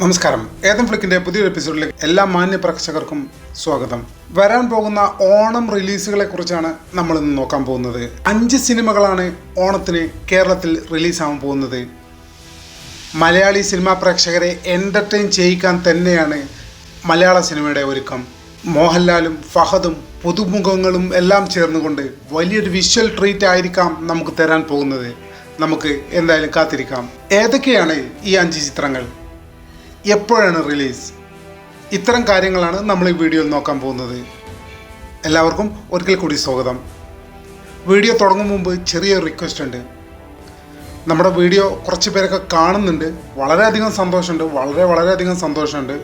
നമസ്കാരം. ഏതം ഫ്ലിക്കിന്റെ പുതിയൊരു എപ്പിസോഡിലേക്ക് എല്ലാ മാന്യ പ്രേക്ഷകർക്കും സ്വാഗതം. വരാൻ പോകുന്ന ഓണം റിലീസുകളെ കുറിച്ചാണ് നമ്മൾ ഇന്ന് നോക്കാൻ പോകുന്നത്. 5 സിനിമകളാണ് ഓണത്തിന് കേരളത്തിൽ റിലീസാവാൻ പോകുന്നത്. മലയാളി സിനിമാ പ്രേക്ഷകരെ എന്റർടൈൻ ചെയ്യിക്കാൻ തന്നെയാണ് മലയാള സിനിമയുടെ ഒരുക്കം. മോഹൻലാലും ഫഹദും പുതുമുഖങ്ങളും എല്ലാം ചേർന്നുകൊണ്ട് വലിയൊരു വിഷ്വൽ ട്രീറ്റ് ആയിരിക്കാം നമുക്ക് തരാൻ പോകുന്നത്. നമുക്ക് എന്തായാലും കാത്തിരിക്കാം. ഏതൊക്കെയാണ് ഈ 5 ചിത്രങ്ങൾ, എപ്പോഴാണ് റിലീസ്, ഇത്തരം കാര്യങ്ങളാണ് നമ്മൾ ഈ വീഡിയോയിൽ നോക്കാൻ പോകുന്നത്. എല്ലാവർക്കും ഒരിക്കൽ കൂടി സ്വാഗതം. വീഡിയോ തുടങ്ങും മുമ്പ് ചെറിയൊരു റിക്വസ്റ്റ് ഉണ്ട്. നമ്മുടെ വീഡിയോ കുറച്ച് പേരൊക്കെ കാണുന്നുണ്ട്, വളരെയധികം സന്തോഷമുണ്ട്, വളരെയധികം സന്തോഷമുണ്ട്.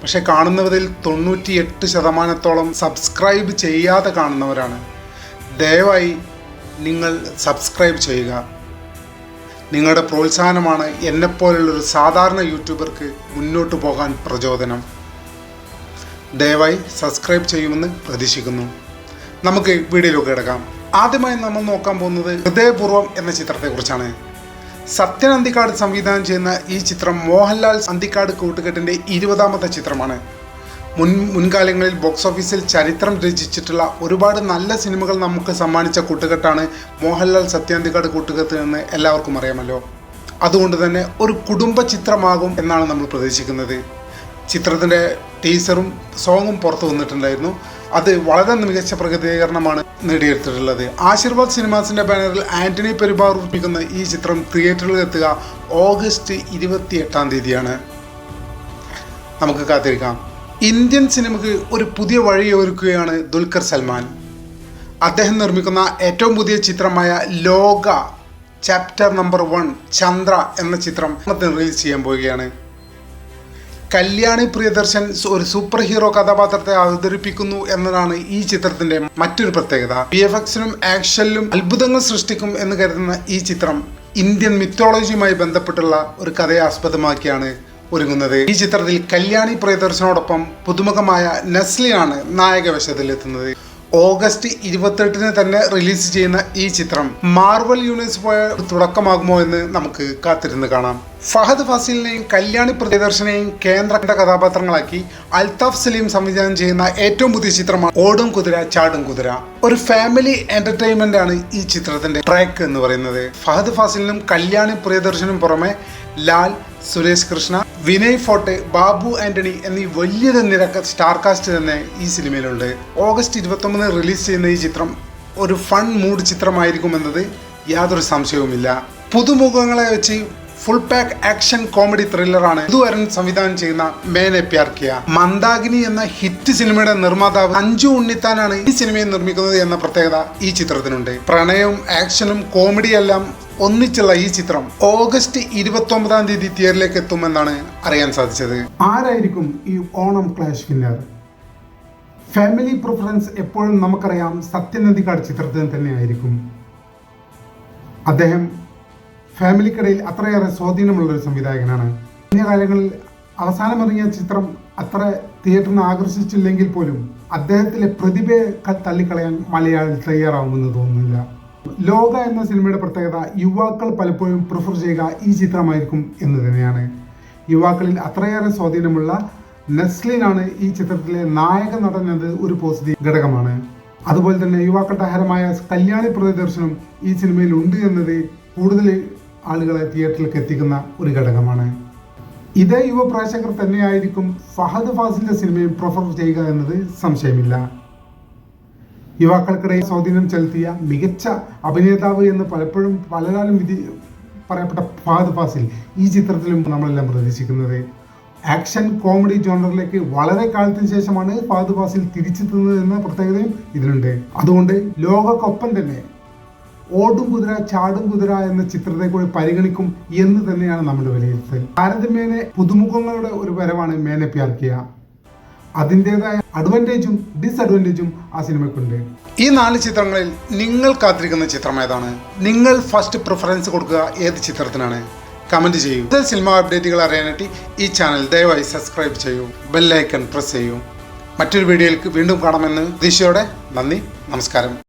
പക്ഷേ കാണുന്നവരിൽ 98% സബ്സ്ക്രൈബ് ചെയ്യാതെ കാണുന്നവരാണ്. ദയവായി നിങ്ങൾ സബ്സ്ക്രൈബ് ചെയ്യുക. നിങ്ങളുടെ പ്രോത്സാഹനമാണ് എന്നെപ്പോലുള്ളൊരു സാധാരണ യൂട്യൂബർക്ക് മുന്നോട്ട് പോകാൻ പ്രചോദനം. ദയവായി സബ്സ്ക്രൈബ് ചെയ്യുമെന്ന് പ്രതീക്ഷിക്കുന്നു. നമുക്ക് വീഡിയോയിലേക്ക് കിടക്കാം. ആദ്യമായി നമ്മൾ നോക്കാൻ പോകുന്നത് ഹൃദയപൂർവ്വം എന്ന ചിത്രത്തെക്കുറിച്ചാണ്. സത്യൻ അന്തിക്കാട് സംവിധാനം ചെയ്യുന്ന ഈ ചിത്രം മോഹൻലാൽ അന്തിക്കാട് കൂട്ടുകെട്ടിൻ്റെ 20ാമത്തെ ചിത്രമാണ്. മുൻകാലങ്ങളിൽ ബോക്സ് ഓഫീസിൽ ചരിത്രം രചിച്ചിട്ടുള്ള ഒരുപാട് നല്ല സിനിമകൾ നമുക്ക് സമ്മാനിച്ച കൂട്ടുകെട്ടാണ് മോഹൻലാൽ സത്യാന്തിക്കാട് കൂട്ടുകെട്ട് എന്ന് എല്ലാവർക്കും അറിയാമല്ലോ. അതുകൊണ്ട് തന്നെ ഒരു കുടുംബ ചിത്രമാകും എന്നാണ് നമ്മൾ പ്രതീക്ഷിക്കുന്നത്. ചിത്രത്തിൻ്റെ ടീസറും സോങ്ങും പുറത്തു വന്നിട്ടുണ്ടായിരുന്നു. അത് വളരെ മികച്ച പ്രതികരണമാണ് നേടിയെടുത്തിട്ടുള്ളത്. ആശീർവാദ് സിനിമാസിൻ്റെ ബാനറിൽ ആന്റണി പെരുമ്പാവൂർ നിർമ്മിക്കുന്ന ഈ ചിത്രം തിയേറ്ററിൽ എത്തുക ഓഗസ്റ്റ് 28-ാം തീയതിയാണ്. നമുക്ക് കാത്തിരിക്കാം. ഇന്ത്യൻ സിനിമയ്ക്ക് ഒരു പുതിയ വഴിയൊരുക്കുകയാണ് ദുൽഖർ സൽമാൻ. അദ്ദേഹം നിർമ്മിക്കുന്ന ഏറ്റവും പുതിയ ചിത്രമായ ലോക ചാപ്റ്റർ നമ്പർ 1 ചന്ദ്ര എന്ന ചിത്രം റിലീസ് ചെയ്യാൻ പോവുകയാണ്. കല്യാണി പ്രിയദർശൻ ഒരു സൂപ്പർ ഹീറോ കഥാപാത്രത്തെ അവതരിപ്പിക്കുന്നു എന്നതാണ് ഈ ചിത്രത്തിന്റെ മറ്റൊരു പ്രത്യേകത. VFX-നും ആക്ഷനിലും അത്ഭുതങ്ങൾ സൃഷ്ടിക്കും എന്ന് കരുതുന്ന ഈ ചിത്രം ഇന്ത്യൻ മിത്തോളജിയുമായി ബന്ധപ്പെട്ടുള്ള ഒരു കഥയെ ആസ്പദമാക്കിയാണ് ഒരുങ്ങുന്നത്. ഈ ചിത്രത്തിൽ കല്യാണി പ്രിയദർശനോടൊപ്പം പുതുമുഖമായ നസ്ലിയാണ് നായകവേഷത്തിലെത്തുന്നത്. ഓഗസ്റ്റ് 28-ന് തന്നെ റിലീസ് ചെയ്യുന്ന ഈ ചിത്രം മാർവൽ യൂണിവേഴ്സ് പോയ തുടക്കമാകുമോ എന്ന് നമുക്ക് കാത്തിരുന്ന് കാണാം. ഫഹദ് ഫാസിലിനെയും കല്യാണി പ്രിയദർശനെയും കേന്ദ്ര കഥാപാത്രങ്ങളാക്കി അൽതാഫ് സലീം സംവിധാനം ചെയ്യുന്ന ഏറ്റവും പുതിയ ചിത്രമാണ് ഓടും കുതിര ചാടും കുതിര. ഒരു ഫാമിലി എന്റർടൈൻമെന്റ് ആണ് ഈ ചിത്രത്തിന്റെ ട്രാക്ക് എന്ന് പറയുന്നത്. ഫഹദ് ഫാസിലിനും കല്യാണി പ്രിയദർശനും പുറമെ ലാൽ, സുരേഷ് കൃഷ്ണ, വിനയ് ഫോർട്ട്, ബാബു ആന്റണി എന്നീ വലിയൊരു നിര സ്റ്റാർ കാസ്റ്റ് തന്നെ ഈ സിനിമയിലുണ്ട്. ഓഗസ്റ്റ് 29-ന് റിലീസ് ചെയ്യുന്ന ഈ ചിത്രം ഒരു ഫൺ മൂഡ് ചിത്രമായിരിക്കുമെന്നത് യാതൊരു സംശയവുമില്ല. പുതുമുഖങ്ങളെ വെച്ച് ഫുൾ പാക്ക് ആക്ഷൻ കോമഡി ത്രില്ലറാണ് ഇതുവരെ സംവിധാനം ചെയ്യുന്ന മേനെ പ്യാർ കിയ. മന്ദാകിനി എന്ന ഹിറ്റ് സിനിമയുടെ നിർമ്മാതാവ് അഞ്ജു ഉണ്ണിത്താനാണ് ഈ സിനിമയെ നിർമ്മിക്കുന്നത് എന്ന പ്രത്യേകത ഈ ചിത്രത്തിനുണ്ട്. പ്രണയവും ആക്ഷനും കോമഡിയെല്ലാം ഒന്നിച്ചുള്ള ഈ ചിത്രം ഓഗസ്റ്റ് 29-ാം തീയതി തിയേറ്ററിലേക്ക് എത്തുമെന്നാണ് അറിയാൻ സാധിച്ചത്. ആരായിരിക്കും ഈ Onam clash winner? Family preference എപ്പോഴും നമുക്കറിയാം സത്യൻ അന്തിക്കാട് ചിത്രത്തിന് തന്നെയായിരിക്കും. അദ്ദേഹം ഫാമിലിക്കിടയിൽ അത്രയേറെ സ്വാധീനമുള്ളൊരു സംവിധായകനാണ്. കഴിഞ്ഞ കാലങ്ങളിൽ അവസാനം ഇറങ്ങിയ ചിത്രം അത്ര തിയേറ്ററിനെ ആകർഷിച്ചില്ലെങ്കിൽ പോലും അദ്ദേഹത്തിലെ പ്രതിഭയെ തള്ളിക്കളയാൻ മലയാളികൾ തയ്യാറാവുമെന്ന് തോന്നുന്നില്ല. ലോക എന്ന സിനിമയുടെ പ്രത്യേകത യുവാക്കൾ പലപ്പോഴും പ്രിഫർ ചെയ്യുക ഈ ചിത്രമായിരിക്കും എന്ന് തന്നെയാണ്. യുവാക്കളിൽ അത്രയേറെ സ്വാധീനമുള്ള നസ്ലിനാണ് ഈ ചിത്രത്തിലെ നായക നടൻ എന്നത് ഒരു പോസിറ്റീവ് ഘടകമാണ്. അതുപോലെ തന്നെ യുവാക്കളുടെ ഹരമായ കല്യാണി പ്രിയദർശനും ഈ സിനിമയിൽ ഉണ്ട് എന്നത് കൂടുതൽ ആളുകളെ തിയേറ്ററിലേക്ക് എത്തിക്കുന്ന ഒരു ഘടകമാണ്. ഇതേ യുവ പ്രേക്ഷകർ തന്നെയായിരിക്കും ഫഹദ് ഫാസിലിന്റെ സിനിമയും പ്രിഫർ ചെയ്യുക എന്നത് സംശയമില്ല. യുവാക്കൾക്കിടയിൽ സ്വാധീനം ചെലുത്തിയ മികച്ച അഭിനേതാവ് എന്ന് പലപ്പോഴും പലരാലും പറയപ്പെട്ട ഫഹദ് ഫാസിൽ ഈ ചിത്രത്തിലും നമ്മളെല്ലാം പ്രതീക്ഷിക്കുന്നത്. ആക്ഷൻ കോമഡി ജോണറിലേക്ക് വളരെ കാലത്തിന് ശേഷമാണ് ഫഹദ് ഫാസിൽ തിരിച്ചെത്തുന്നത് എന്ന പ്രത്യേകതയും ഇതിനുണ്ട്. അതുകൊണ്ട് ലോകക്കൊപ്പം തന്നെ ഓടും കുതിര ചാടും കുതിര എന്ന ചിത്രത്തെ കൂടി പരിഗണിക്കും എന്ന് തന്നെയാണ് നമ്മുടെ വിലയിരുത്തൽ. താരതമ്യേന പുതുമുഖങ്ങളുടെ ഒരു വരവാണ് മേനെ പ്യാർ കിയ. അതിൻ്റെതായ അഡ്വാൻറ്റേജും ഡിസ്അഡ്വാൻറ്റേജും ആ സിനിമയ്ക്കുണ്ട്. ഈ 4 ചിത്രങ്ങളിൽ നിങ്ങൾ കാത്തിരിക്കുന്ന ചിത്രം ഏതാണ്? നിങ്ങൾ ഫസ്റ്റ് പ്രിഫറൻസ് കൊടുക്കുക ഏത് ചിത്രത്തിനാണ്? കമൻറ്റ് ചെയ്യൂ. കൂടുതൽ സിനിമ അപ്ഡേറ്റുകൾ അറിയാനായിട്ട് ഈ ചാനൽ ദയവായി സബ്സ്ക്രൈബ് ചെയ്യൂ, ബെല്ലൈക്കൺ പ്രസ് ചെയ്യൂ. മറ്റൊരു വീഡിയോയിൽ വീണ്ടും കാണാമെന്ന് പ്രതീക്ഷയോടെ നന്ദി, നമസ്കാരം.